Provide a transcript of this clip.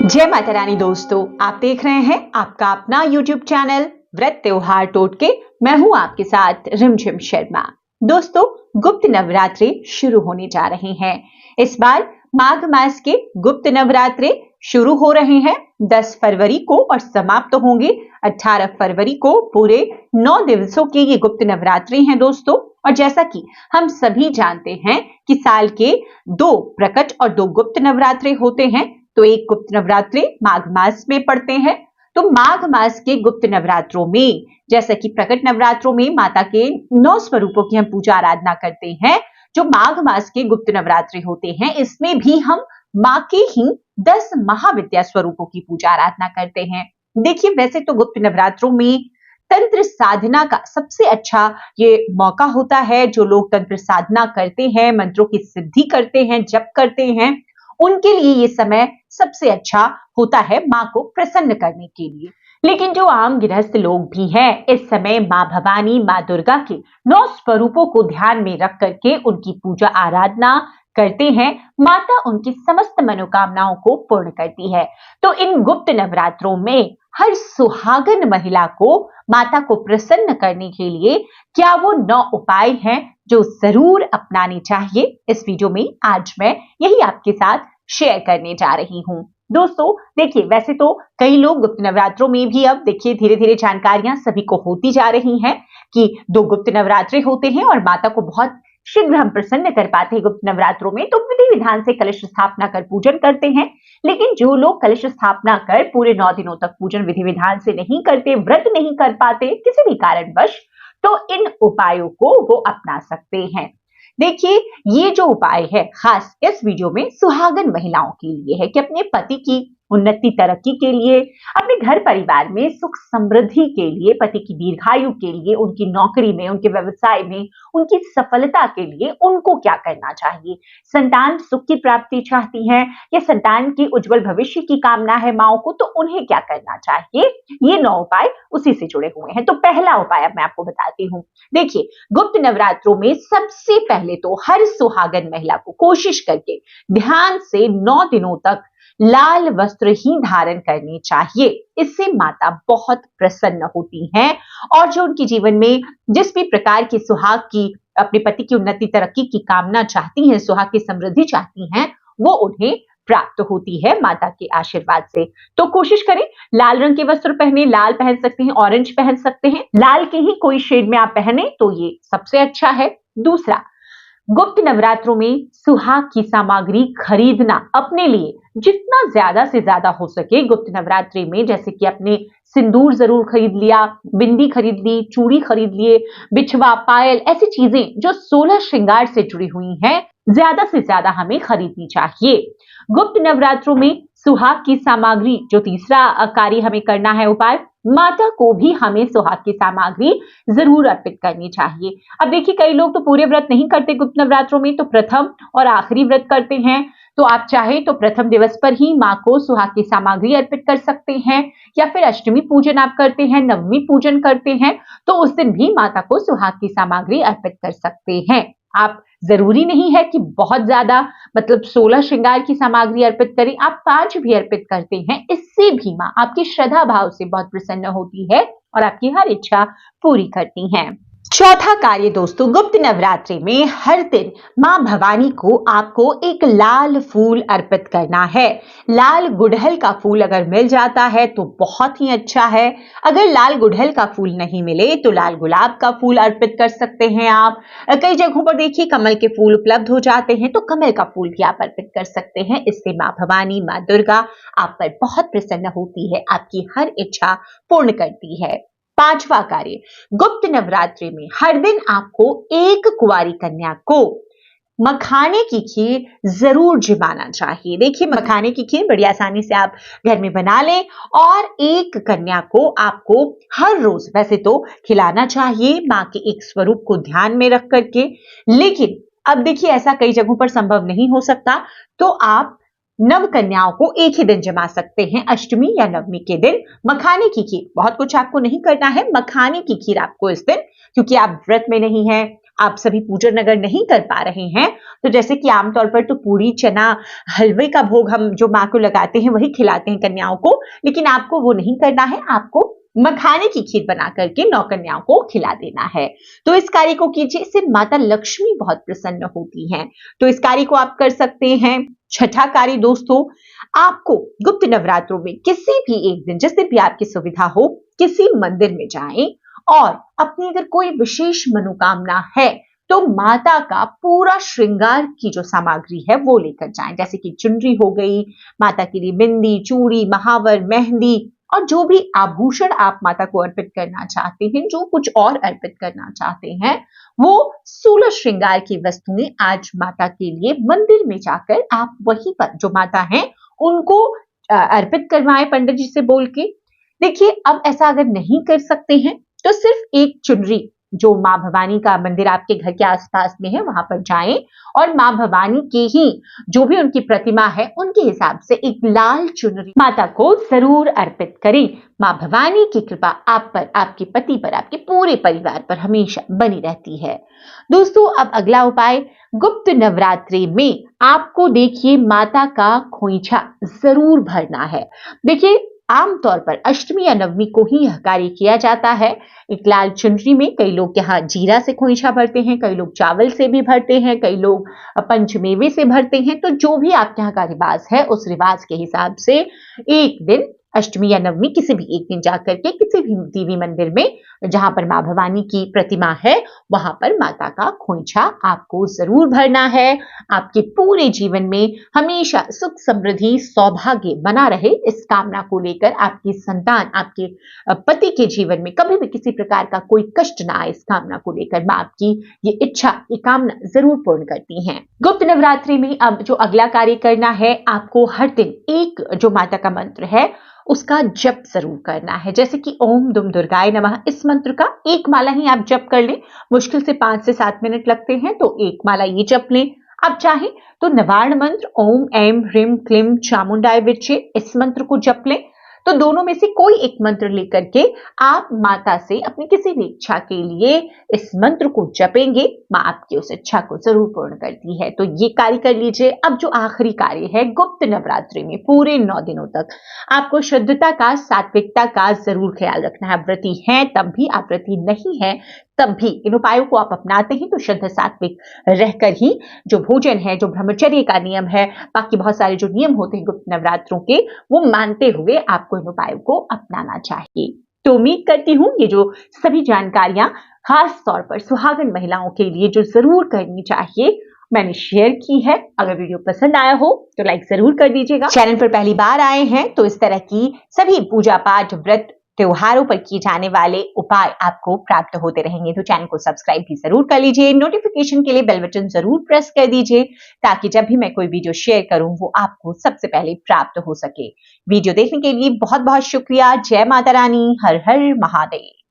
जय माता रानी दोस्तों, आप देख रहे हैं आपका अपना YouTube चैनल व्रत त्योहार टोटके। मैं हूं आपके साथ रिमझिम शर्मा। दोस्तों, गुप्त नवरात्रि शुरू होने जा रहे हैं। इस बार माघ मास के गुप्त नवरात्रि शुरू हो रहे हैं 10 फरवरी को और समाप्त होंगे 18 फरवरी को। पूरे 9 दिवसों के ये गुप्त नवरात्रि हैं दोस्तों। और जैसा कि हम सभी जानते हैं कि साल के 2 प्रकट और 2 गुप्त नवरात्रि होते हैं, तो एक गुप्त नवरात्रि माघ मास में पड़ते हैं। तो माघ मास के गुप्त नवरात्रों में, जैसा कि प्रकट नवरात्रों में माता के 9 स्वरूपों की हम पूजा आराधना करते हैं, जो माघ मास के गुप्त नवरात्रि होते हैं, इसमें भी हम माँ के ही 10 महाविद्या स्वरूपों की पूजा आराधना करते हैं। देखिए, वैसे तो गुप्त नवरात्रों में तंत्र साधना का सबसे अच्छा ये मौका होता है। जो लोग तंत्र साधना करते हैं, मंत्रों की सिद्धि करते हैं, जप करते हैं, उनके लिए ये समय सबसे अच्छा होता है माँ को प्रसन्न करने के लिए। लेकिन जो आम गृहस्थ लोग भी हैं, इस समय माँ भवानी, माँ दुर्गा के 9 स्वरूपों को ध्यान में रख करके उनकी पूजा आराधना करते हैं। माता उनकी समस्त मनोकामनाओं को पूर्ण करती है। तो इन गुप्त नवरात्रों में हर सुहागन महिला को माता को प्रसन्न करने के लिए क्या वो 9 उपाय हैं जो जरूर अपनाने चाहिए, इस वीडियो में आज मैं यही आपके साथ शेयर करने जा रही हूँ। दोस्तों देखिए, वैसे तो कई लोग गुप्त नवरात्रों में भी अब देखिए धीरे धीरे जानकारियां सभी को होती जा रही हैं कि 2 गुप्त नवरात्रि होते हैं और माता को बहुत शीघ्र हम प्रसन्न कर पाते हैं गुप्त नवरात्रों में। तो विधि विधान से कलश स्थापना कर पूजन करते हैं। लेकिन जो लोग कलश स्थापना कर पूरे 9 दिनों तक पूजन विधि विधान से नहीं करते, व्रत नहीं कर पाते किसी भी कारणवश, तो इन उपायों को वो अपना सकते हैं। देखिए, ये जो उपाय है खास इस वीडियो में सुहागन महिलाओं के लिए है कि अपने पति की उन्नति तरक्की के लिए, अपने घर परिवार में सुख समृद्धि के लिए, पति की दीर्घायु के लिए, उनकी नौकरी में, उनके व्यवसाय में, उनकी सफलता के लिए उनको क्या करना चाहिए। संतान सुख की प्राप्ति चाहती हैं या संतान की उज्जवल भविष्य की कामना है माओ को, तो उन्हें क्या करना चाहिए। ये 9 उपाय उसी से जुड़े हुए हैं। तो पहला उपाय अब मैं आपको बताती हूँ। देखिए, गुप्त नवरात्रों में सबसे पहले तो हर सुहागन महिला को कोशिश करके ध्यान से 9 दिनों तक लाल वस्त्र ही धारण करने चाहिए। इससे माता बहुत प्रसन्न होती हैं और जो उनके जीवन में जिस भी प्रकार के सुहाग की, अपने पति की उन्नति तरक्की की कामना चाहती हैं, सुहाग की समृद्धि चाहती हैं, वो उन्हें प्राप्त होती है माता के आशीर्वाद से। तो कोशिश करें लाल रंग के वस्त्र पहने, लाल पहन सकते हैं, ऑरेंज पहन सकते हैं, लाल के ही कोई शेड में आप पहने तो ये सबसे अच्छा है। दूसरा, गुप्त नवरात्रों में सुहाग की सामग्री खरीदना अपने लिए जितना ज्यादा से ज्यादा हो सके गुप्त नवरात्रि में, जैसे कि अपने सिंदूर जरूर खरीद लिया, बिंदी खरीद ली, चूड़ी खरीद लिए, बिछवा, पायल, ऐसी चीजें जो 16 श्रृंगार से जुड़ी हुई हैं, ज्यादा से ज्यादा हमें खरीदनी चाहिए। गुप्त नवरात्रों में सुहाग की सामग्री, जो तीसरा कार्य हमें करना है उपाय, माता को भी हमें सुहाग की सामग्री जरूर अर्पित करनी चाहिए। अब देखिए, कई लोग तो पूरे व्रत नहीं करते गुप्त नवरात्रों में, तो प्रथम और आखिरी व्रत करते हैं। तो आप चाहे तो प्रथम दिवस पर ही माँ को सुहाग की सामग्री अर्पित कर सकते हैं, या फिर अष्टमी पूजन आप करते हैं, नवमी पूजन करते हैं, तो उस दिन भी माता को सुहाग की सामग्री अर्पित कर सकते हैं। आप जरूरी नहीं है कि बहुत ज्यादा, मतलब 16 श्रृंगार की सामग्री अर्पित करें, आप 5 भी अर्पित करते हैं, इससे भी माँ आपकी श्रद्धा भाव से बहुत प्रसन्न होती है और आपकी हर इच्छा पूरी करती हैं। चौथा कार्य दोस्तों, गुप्त नवरात्रि में हर दिन माँ भवानी को आपको एक लाल फूल अर्पित करना है। लाल गुड़हल का फूल अगर मिल जाता है तो बहुत ही अच्छा है। अगर लाल गुड़हल का फूल नहीं मिले तो लाल गुलाब का फूल अर्पित कर सकते हैं आप। कई जगहों पर देखिए कमल के फूल उपलब्ध हो जाते हैं, तो कमल का फूल भी आप अर्पित कर सकते हैं। इससे माँ भवानी, माँ दुर्गा आप पर बहुत प्रसन्न होती है, आपकी हर इच्छा पूर्ण करती है। 5वां कार्य, गुप्त नवरात्रि में हर दिन आपको एक कुंवारी कन्या को मखाने की खीर जरूर जिमाना चाहिए। देखिए, मखाने की खीर बड़ी आसानी से आप घर में बना लें और एक कन्या को आपको हर रोज वैसे तो खिलाना चाहिए माँ के एक स्वरूप को ध्यान में रख करके। लेकिन अब देखिए, ऐसा कई जगहों पर संभव नहीं हो सकता, तो आप नव कन्याओं को एक ही दिन जमा सकते हैं, अष्टमी या नवमी के दिन मखाने की खीर। बहुत कुछ आपको नहीं करना है, मखाने की खीर आपको इस दिन, क्योंकि आप व्रत में नहीं है, आप सभी पूजन अगर नहीं कर पा रहे हैं तो जैसे कि आमतौर पर तो पूरी चना हलवे का भोग हम जो माँ को लगाते हैं वही खिलाते हैं कन्याओं को, लेकिन आपको वो नहीं करना है, आपको मखाने की खीर बना करके 9 कन्याओं को खिला देना है। तो इस कार्य को कीजिए, इससे माता लक्ष्मी बहुत प्रसन्न होती हैं। तो इस कार्य को आप कर सकते हैं। छठा कार्य दोस्तों, आपको गुप्त नवरात्रों में किसी भी एक दिन, जिस दिन भी आपकी सुविधा हो, किसी मंदिर में जाएं और अपनी अगर कोई विशेष मनोकामना है तो माता का पूरा श्रृंगार की जो सामग्री है वो लेकर जाएं, जैसे कि चुनरी हो गई, माता के लिए बिंदी, चूड़ी, महावर, मेहंदी और जो भी आभूषण आप माता को अर्पित करना चाहते हैं, जो कुछ और अर्पित करना चाहते हैं, वो 16 श्रृंगार की वस्तुएं आज माता के लिए मंदिर में जाकर आप वहीं पर जो माता हैं उनको अर्पित करवाएं पंडित जी से बोल के। देखिए, अब ऐसा अगर नहीं कर सकते हैं तो सिर्फ एक चुनरी, जो माँ भवानी का मंदिर आपके घर के आसपास में है वहां पर जाएं और माँ भवानी के ही जो भी उनकी प्रतिमा है उनके हिसाब से एक लाल चुनरी माता को जरूर अर्पित करें। माँ भवानी की कृपा आप पर, आपके पति पर, आपके पूरे परिवार पर हमेशा बनी रहती है। दोस्तों, अब अगला उपाय, गुप्त नवरात्रि में आपको देखिए माता का खोइछा जरूर भरना है। देखिए, आमतौर पर अष्टमी या नवमी को ही यह कार्य किया जाता है। एक लाल चुनरी में कई लोग यहाँ जीरा से खोइछा भरते हैं, कई लोग चावल से भी भरते हैं, कई लोग पंचमेवे से भरते हैं। तो जो भी आपके यहाँ का रिवाज है उस रिवाज के हिसाब से एक दिन अष्टमी या नवमी किसी भी एक दिन जाकर के किसी भी देवी मंदिर में जहां पर माँ भवानी की प्रतिमा है वहां पर माता का खोइछा आपको जरूर भरना है। आपके पूरे जीवन में हमेशा सुख, समृद्धि, सौभाग्य बना रहे, इस कामना को लेकर आपकी संतान, आपके पति के जीवन में कभी भी किसी प्रकार का कोई कष्ट ना आए, इस कामना को लेकर माँ आपकी ये इच्छा, ये कामना जरूर पूर्ण करती हैं। गुप्त नवरात्रि में अब जो अगला कार्य करना है, आपको हर दिन एक जो माता का मंत्र है उसका जप जरूर करना है, जैसे कि ओम दुम दुर्गाय नमः। इस मंत्र का एक माला ही आप जप कर लें, मुश्किल से 5 से 7 मिनट लगते हैं, तो एक माला ये जप लें। आप चाहें तो नवार्ण मंत्र ओम ऐम ह्रीम क्लीम चामुंडाय विच्चे, इस मंत्र को जप लें। तो दोनों में से कोई एक मंत्र लेकर के आप माता से अपनी किसी भी इच्छा के लिए इस मंत्र को जपेंगे, माँ आपकी उस इच्छा को जरूर पूर्ण करती है। तो ये कार्य कर लीजिए। अब जो आखिरी कार्य है, गुप्त नवरात्रि में पूरे 9 दिनों तक आपको शुद्धता का, सात्विकता का जरूर ख्याल रखना है। आप व्रती हैं तब भी, आप व्रती नहीं है तब भी इन उपायों को आप अपनाते हैं तो शुद्ध सात्विक रहकर ही जो भोजन है, जो ब्रह्मचर्य का नियम है, बाकी बहुत सारे जो नियम होते हैं गुप्त नवरात्रों के, वो मानते हुए आपको इन उपायों को अपनाना चाहिए। तो उम्मीद करती हूँ ये जो सभी जानकारियां खास तौर पर सुहागन महिलाओं के लिए जो जरूर करनी चाहिए मैंने शेयर की है। अगर वीडियो पसंद आया हो तो लाइक जरूर कर दीजिएगा। चैनल पर पहली बार आए हैं तो इस तरह की सभी पूजा पाठ, व्रत, त्योहारों पर किए जाने वाले उपाय आपको प्राप्त होते रहेंगे, तो चैनल को सब्सक्राइब भी जरूर कर लीजिए। नोटिफिकेशन के लिए बेल बटन जरूर प्रेस कर दीजिए ताकि जब भी मैं कोई वीडियो शेयर करूं वो आपको सबसे पहले प्राप्त हो सके। वीडियो देखने के लिए बहुत बहुत शुक्रिया। जय माता रानी, हर हर महादेव।